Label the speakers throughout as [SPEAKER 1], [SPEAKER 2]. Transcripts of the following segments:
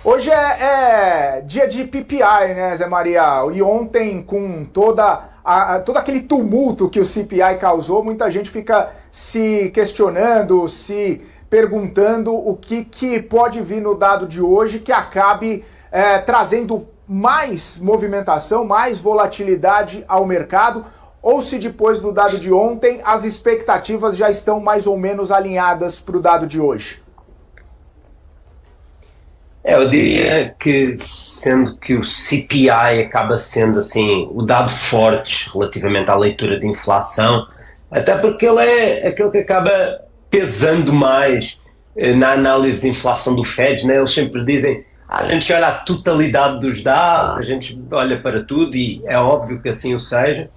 [SPEAKER 1] Hoje é dia de PPI, né, Zé Maria? E ontem, com todo aquele tumulto que o CPI causou, muita gente fica se questionando, se perguntando o que pode vir no dado de hoje que acabe trazendo mais movimentação, mais volatilidade ao mercado, ou se depois do dado de ontem as expectativas já estão mais ou menos alinhadas para o dado de hoje.
[SPEAKER 2] Eu diria que, sendo que o CPI acaba sendo assim o dado forte relativamente à leitura de inflação, até porque ele é aquele que acaba pesando mais na análise de inflação do Fed, né? Eles sempre dizem, a gente olha a totalidade dos dados, a gente olha para tudo e é óbvio que assim o seja,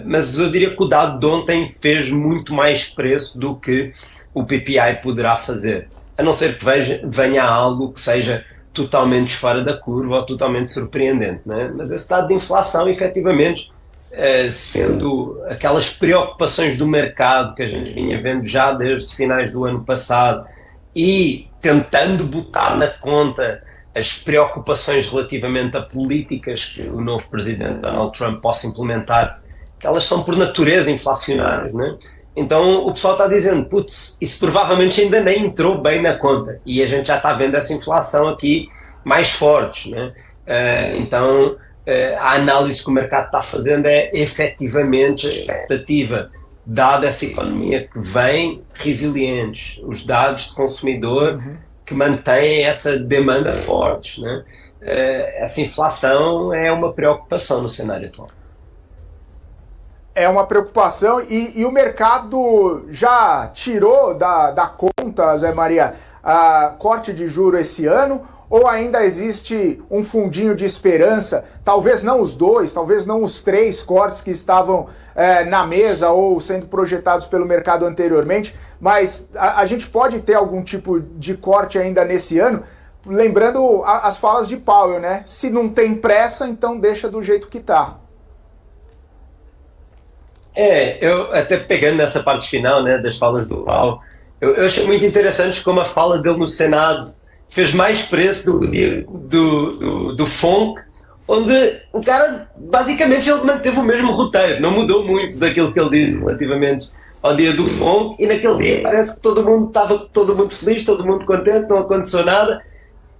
[SPEAKER 2] mas eu diria que o dado de ontem fez muito mais preço do que o PPI poderá fazer. A não ser que venha algo que seja totalmente fora da curva ou totalmente surpreendente, né? Mas esse dado de inflação, efetivamente, sendo aquelas preocupações do mercado que a gente vinha vendo já desde finais do ano passado e tentando botar na conta as preocupações relativamente a políticas que o novo presidente Donald Trump possa implementar, que elas são por natureza inflacionárias, né? Então o pessoal está dizendo, putz, isso provavelmente ainda nem entrou bem na conta e a gente já está vendo essa inflação aqui mais forte, né? Então a análise que o mercado está fazendo é efetivamente a expectativa, dada essa economia que vem resilientes, os dados de consumidor que mantêm essa demanda fortes, né? Essa inflação é uma preocupação no cenário atual.
[SPEAKER 1] É uma preocupação e o mercado já tirou da conta, Zé Maria, a corte de juro esse ano, ou ainda existe um fundinho de esperança, talvez não os dois, talvez não os três cortes que estavam na mesa ou sendo projetados pelo mercado anteriormente, mas a gente pode ter algum tipo de corte ainda nesse ano, lembrando as falas de Powell, né? Se não tem pressa, então deixa do jeito que está.
[SPEAKER 2] Eu até pegando nessa parte final, né, das falas do Paulo, eu achei muito interessante como a fala dele no Senado fez mais preço do FONC, onde o cara, basicamente, ele manteve o mesmo roteiro, não mudou muito daquilo que ele disse relativamente ao dia do FONC, e naquele dia parece que estava todo mundo feliz, todo mundo contente, não aconteceu nada,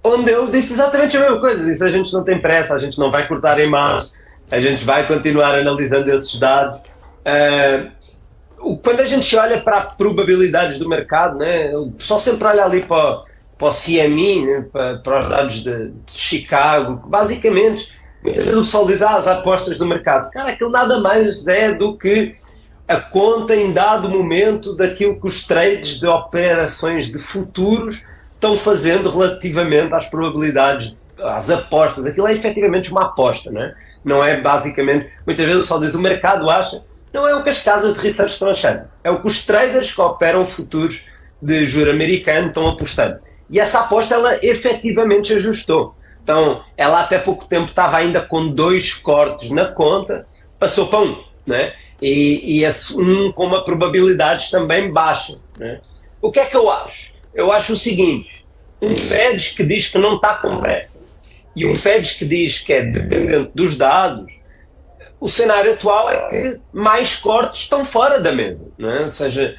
[SPEAKER 2] onde ele disse exatamente a mesma coisa, disse a gente não tem pressa, a gente não vai cortar em março, a gente vai continuar analisando esses dados. Quando a gente olha para as probabilidades do mercado, né, o pessoal sempre olha ali para o CME, né, para os dados de Chicago, basicamente, muitas vezes o pessoal diz, as apostas do mercado, cara, aquilo nada mais é do que a conta em dado momento daquilo que os trades de operações de futuros estão fazendo relativamente às probabilidades, às apostas. Aquilo é efetivamente uma aposta, né? Não é basicamente, muitas vezes o pessoal diz, o mercado acha. Não é o que as casas de research estão achando, é o que os traders que operam futuros de juro americano estão apostando. E essa aposta, ela efetivamente ajustou. Então, ela até pouco tempo estava ainda com 2 cortes na conta, passou para 1, né? E esse 1 com uma probabilidade também baixa, né? O que é que eu acho? Eu acho o seguinte, um Fed que diz que não está com pressa e um Fed que diz que é dependente dos dados, o cenário atual é que mais cortes estão fora da mesa, não é? Ou seja,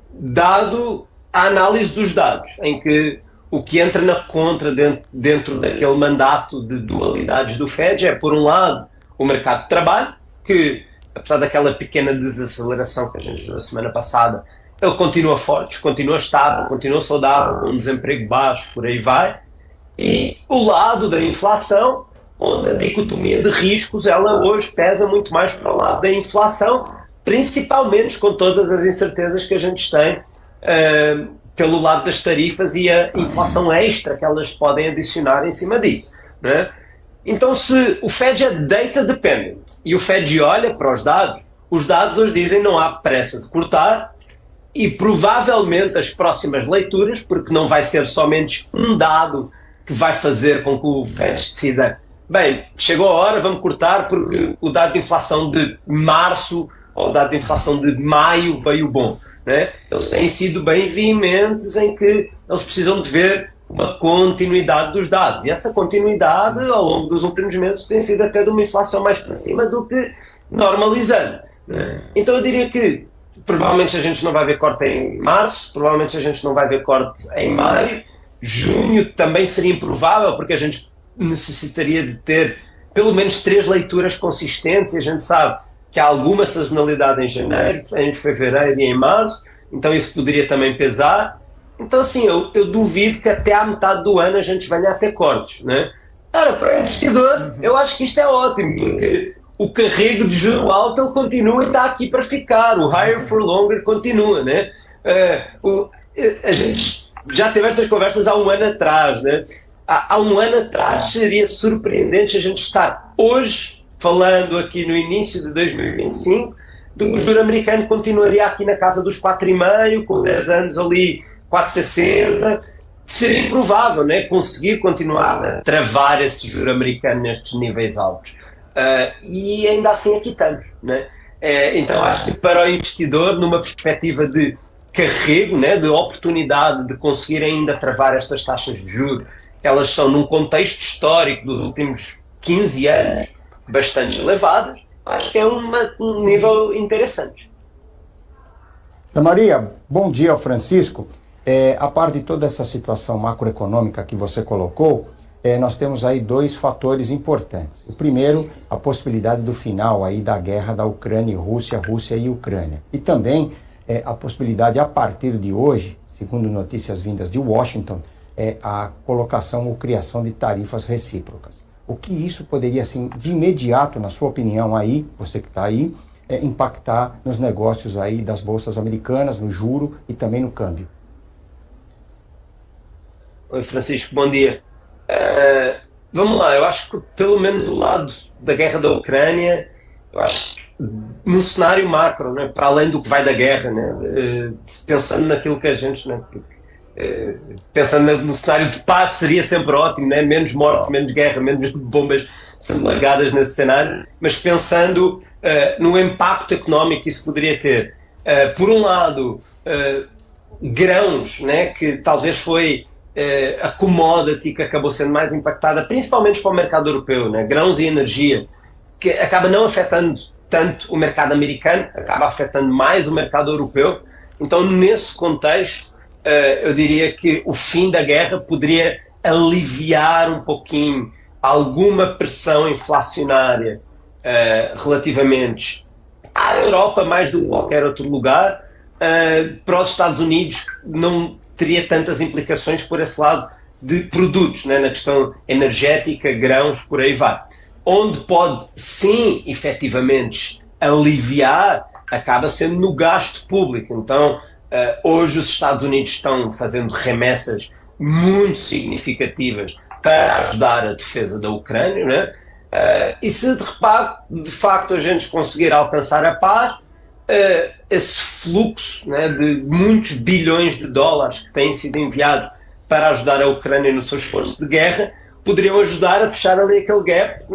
[SPEAKER 2] dado a análise dos dados, em que o que entra na contra dentro daquele mandato de dualidades do Fed é, por um lado, o mercado de trabalho, que, apesar daquela pequena desaceleração que a gente viu na semana passada, ele continua forte, continua estável, continua saudável, com um desemprego baixo, por aí vai, e o lado da inflação, onde a dicotomia de riscos, ela hoje pesa muito mais para o lado da inflação, principalmente com todas as incertezas que a gente tem pelo lado das tarifas e a inflação extra que elas podem adicionar em cima disso, não é? Então, se o Fed é data dependent e o Fed olha para os dados hoje dizem não há pressa de cortar e provavelmente as próximas leituras, porque não vai ser somente um dado que vai fazer com que o Fed decida, bem, chegou a hora, vamos cortar porque o dado de inflação de março ou o dado de inflação de maio veio bom, né? Eles têm sido bem veementes em que eles precisam de ver uma continuidade dos dados. E essa continuidade, ao longo dos últimos meses, tem sido até de uma inflação mais para cima do que normalizando. Então eu diria que provavelmente a gente não vai ver corte em março, provavelmente a gente não vai ver corte em maio, junho também seria improvável, porque a gente necessitaria de ter pelo menos 3 leituras consistentes, e a gente sabe que há alguma sazonalidade em janeiro, em fevereiro e em março, então isso poderia também pesar. Então assim, eu duvido que até à metade do ano a gente venha a ter cortes, né? Cara, para o investidor, eu acho que isto é ótimo, porque o carrego de juro alto ele continua e está aqui para ficar, o higher for longer continua, né? A gente já teve estas conversas há um ano atrás, né? Há um ano atrás seria surpreendente a gente estar hoje falando aqui no início de 2025 de que o juro americano continuaria aqui na casa dos 4,5, com 10 anos ali 4,60. Seria improvável, né? Conseguir continuar a travar esse juro americano nestes níveis altos. E ainda assim aqui estamos, né? Então acho que para o investidor, numa perspectiva de carrego, né, de oportunidade de conseguir ainda travar estas taxas de juros, elas são num contexto histórico dos últimos 15 anos bastante elevadas, acho que é um nível interessante.
[SPEAKER 3] Maria, bom dia, Francisco. A par de toda essa situação macroeconômica que você colocou, nós temos aí 2 fatores importantes. O primeiro, a possibilidade do final aí da guerra da Ucrânia e Rússia, Rússia e Ucrânia. E também a possibilidade, a partir de hoje, segundo notícias vindas de Washington, a colocação ou criação de tarifas recíprocas. O que isso poderia, assim, de imediato, na sua opinião aí, você que está aí, impactar nos negócios aí das bolsas americanas, no juro e também no câmbio?
[SPEAKER 2] Oi, Francisco, bom dia. Vamos lá, eu acho que pelo menos do lado da guerra da Ucrânia, eu acho que no cenário macro, né, para além do que vai da guerra, né, pensando naquilo que a gente, né, pensando no cenário de paz seria sempre ótimo, né, menos morte, menos guerra, menos bombas sendo largadas nesse cenário, mas pensando no impacto económico que isso poderia ter. Por um lado, grãos, né, que talvez foi a commodity que acabou sendo mais impactada, principalmente para o mercado europeu, né? Grãos e energia, que acaba não afetando tanto o mercado americano, acaba afetando mais o mercado europeu. Então, nesse contexto, eu diria que o fim da guerra poderia aliviar um pouquinho alguma pressão inflacionária relativamente à Europa, mais do que qualquer outro lugar. Para os Estados Unidos não teria tantas implicações por esse lado de produtos, né, na questão energética, grãos, por aí vai. Onde pode, sim, efetivamente, aliviar, acaba sendo no gasto público. Então, hoje os Estados Unidos estão fazendo remessas muito significativas para ajudar a defesa da Ucrânia, né? E se de facto a gente conseguir alcançar a paz, esse fluxo, né, de muitos bilhões de dólares que têm sido enviados para ajudar a Ucrânia no seu esforço de guerra, poderiam ajudar a fechar ali aquele gap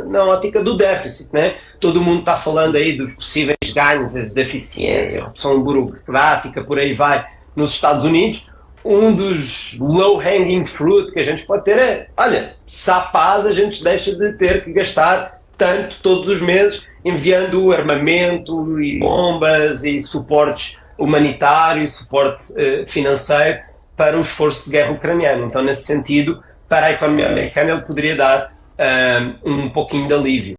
[SPEAKER 2] na ótica do déficit, né? Todo mundo está falando aí dos possíveis ganhos de eficiência, redução burocrática, por aí vai, nos Estados Unidos. Um dos low-hanging fruit que a gente pode ter é, olha, se há paz a gente deixa de ter que gastar tanto todos os meses enviando armamento e bombas e suportes humanitários, suporte financeiro para o esforço de guerra ucraniano. Então, nesse sentido, para a economia americana ele poderia dar um pouquinho de alívio.